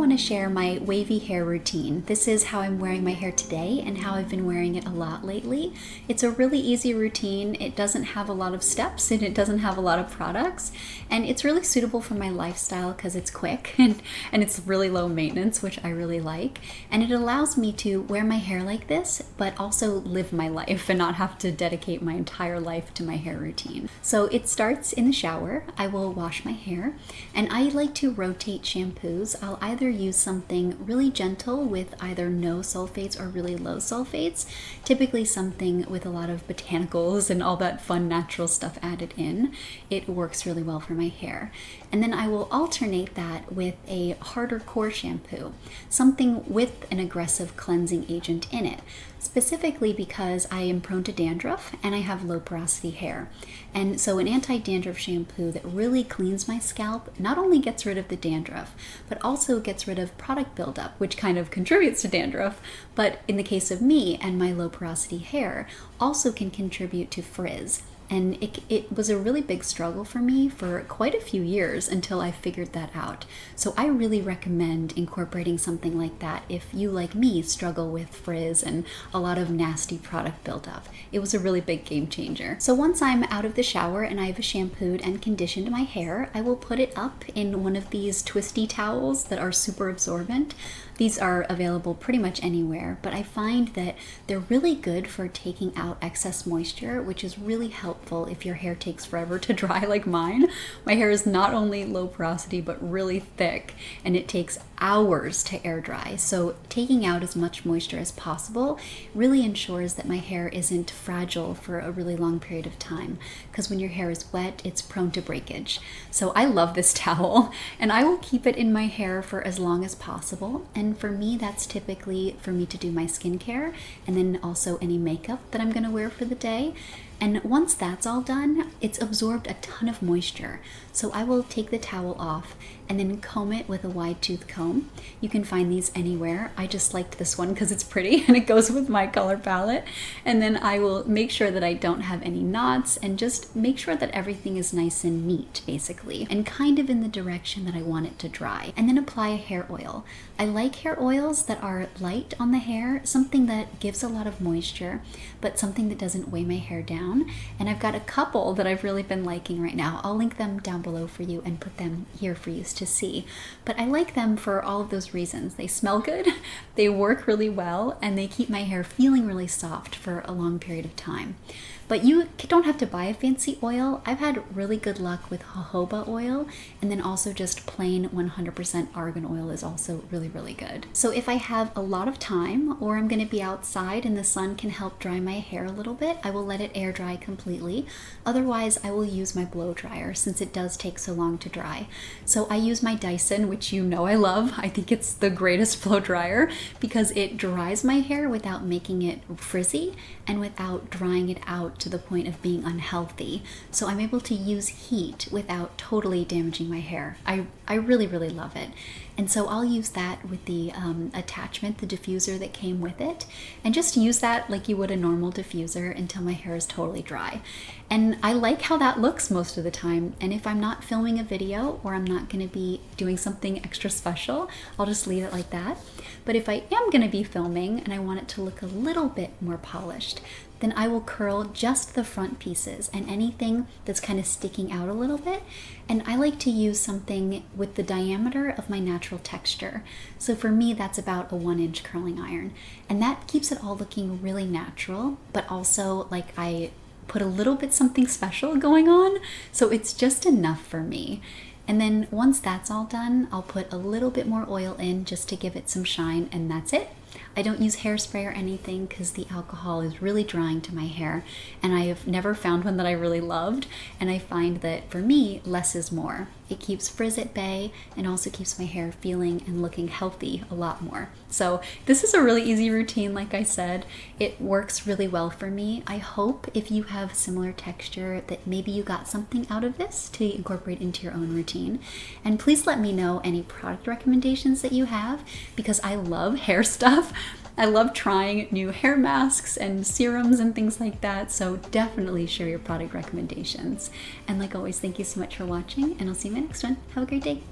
want to share my wavy hair routine. This is how I'm wearing my hair today and how I've been wearing it a lot lately. It's a really easy routine. It doesn't have a lot of steps and it doesn't have a lot of products, and it's really suitable for my lifestyle because it's quick and it's really low maintenance, which I really like, and it allows me to wear my hair like this but also live my life and not have to dedicate my entire life to my hair routine. So it starts in the shower. I will wash my hair and I like to rotate shampoos. I'll either use something really gentle with either no sulfates or really low sulfates, typically something with a lot of botanicals and all that fun natural stuff added in. It works really well for my hair. And then I will alternate that with a harder core shampoo, something with an aggressive cleansing agent in it, specifically because I am prone to dandruff and I have low porosity hair. And so an anti-dandruff shampoo that really cleans my scalp not only gets rid of the dandruff, but also gets rid of product buildup, which kind of contributes to dandruff, but in the case of me and my low porosity hair, also can contribute to frizz. And it was a really big struggle for me for quite a few years until I figured that out. So I really recommend incorporating something like that if you, like me, struggle with frizz and a lot of nasty product buildup. It was a really big game changer. So once I'm out of the shower and I've shampooed and conditioned my hair, I will put it up in one of these twisty towels that are super absorbent. These are available pretty much anywhere, but I find that they're really good for taking out excess moisture, which is really helpful if your hair takes forever to dry like mine. My hair is not only low porosity, but really thick, and it takes hours to air dry. So taking out as much moisture as possible really ensures that my hair isn't fragile for a really long period of time, because when your hair is wet, it's prone to breakage. So I love this towel, and I will keep it in my hair for as long as possible. And for me, that's typically for me to do my skincare and then also any makeup that I'm going to wear for the day. And once that's all done, it's absorbed a ton of moisture. So I will take the towel off and then comb it with a wide tooth comb. You can find these anywhere. I just liked this one because it's pretty and it goes with my color palette. And then I will make sure that I don't have any knots and just make sure that everything is nice and neat, basically, and kind of in the direction that I want it to dry. And then apply a hair oil. I like hair oils that are light on the hair, something that gives a lot of moisture, but something that doesn't weigh my hair down. And I've got a couple that I've really been liking right now. I'll link them down below for you and put them here for you to see. But I like them for all of those reasons. They smell good, they work really well, and they keep my hair feeling really soft for a long period of time. But you don't have to buy a fancy oil. I've had really good luck with jojoba oil, and then also just plain 100% argan oil is also really, really good. So if I have a lot of time or I'm going to be outside and the sun can help dry my hair a little bit, I will let it air dry completely. Otherwise, I will use my blow dryer since it does take so long to dry. So I use my Dyson, which you know I love. I think it's the greatest blow dryer because it dries my hair without making it frizzy and without drying it out to the point of being unhealthy. So I'm able to use heat without totally damaging my hair. I really, really love it. And so I'll use that with the attachment, the diffuser that came with it, and just use that like you would a normal diffuser until my hair is totally dry. And I like how that looks most of the time. And if I'm not filming a video or I'm not going to be doing something extra special, I'll just leave it like that. But if I am going to be filming and I want it to look a little bit more polished, then I will curl just the front pieces and anything that's kind of sticking out a little bit. And I like to use something with the diameter of my natural texture. So for me, that's about a 1-inch curling iron. And that keeps it all looking really natural, but also like I put a little bit something special going on. So it's just enough for me. And then once that's all done, I'll put a little bit more oil in just to give it some shine, and that's it. I don't use hairspray or anything because the alcohol is really drying to my hair, and I have never found one that I really loved, and I find that for me, less is more. It keeps frizz at bay and also keeps my hair feeling and looking healthy a lot more. So this is a really easy routine, like I said. It works really well for me. I hope if you have similar texture that maybe you got something out of this to incorporate into your own routine. And please let me know any product recommendations that you have because I love hair stuff. I love trying new hair masks and serums and things like that, so definitely share your product recommendations. And like always, thank you so much for watching, and I'll see you in my next one. Have a great day.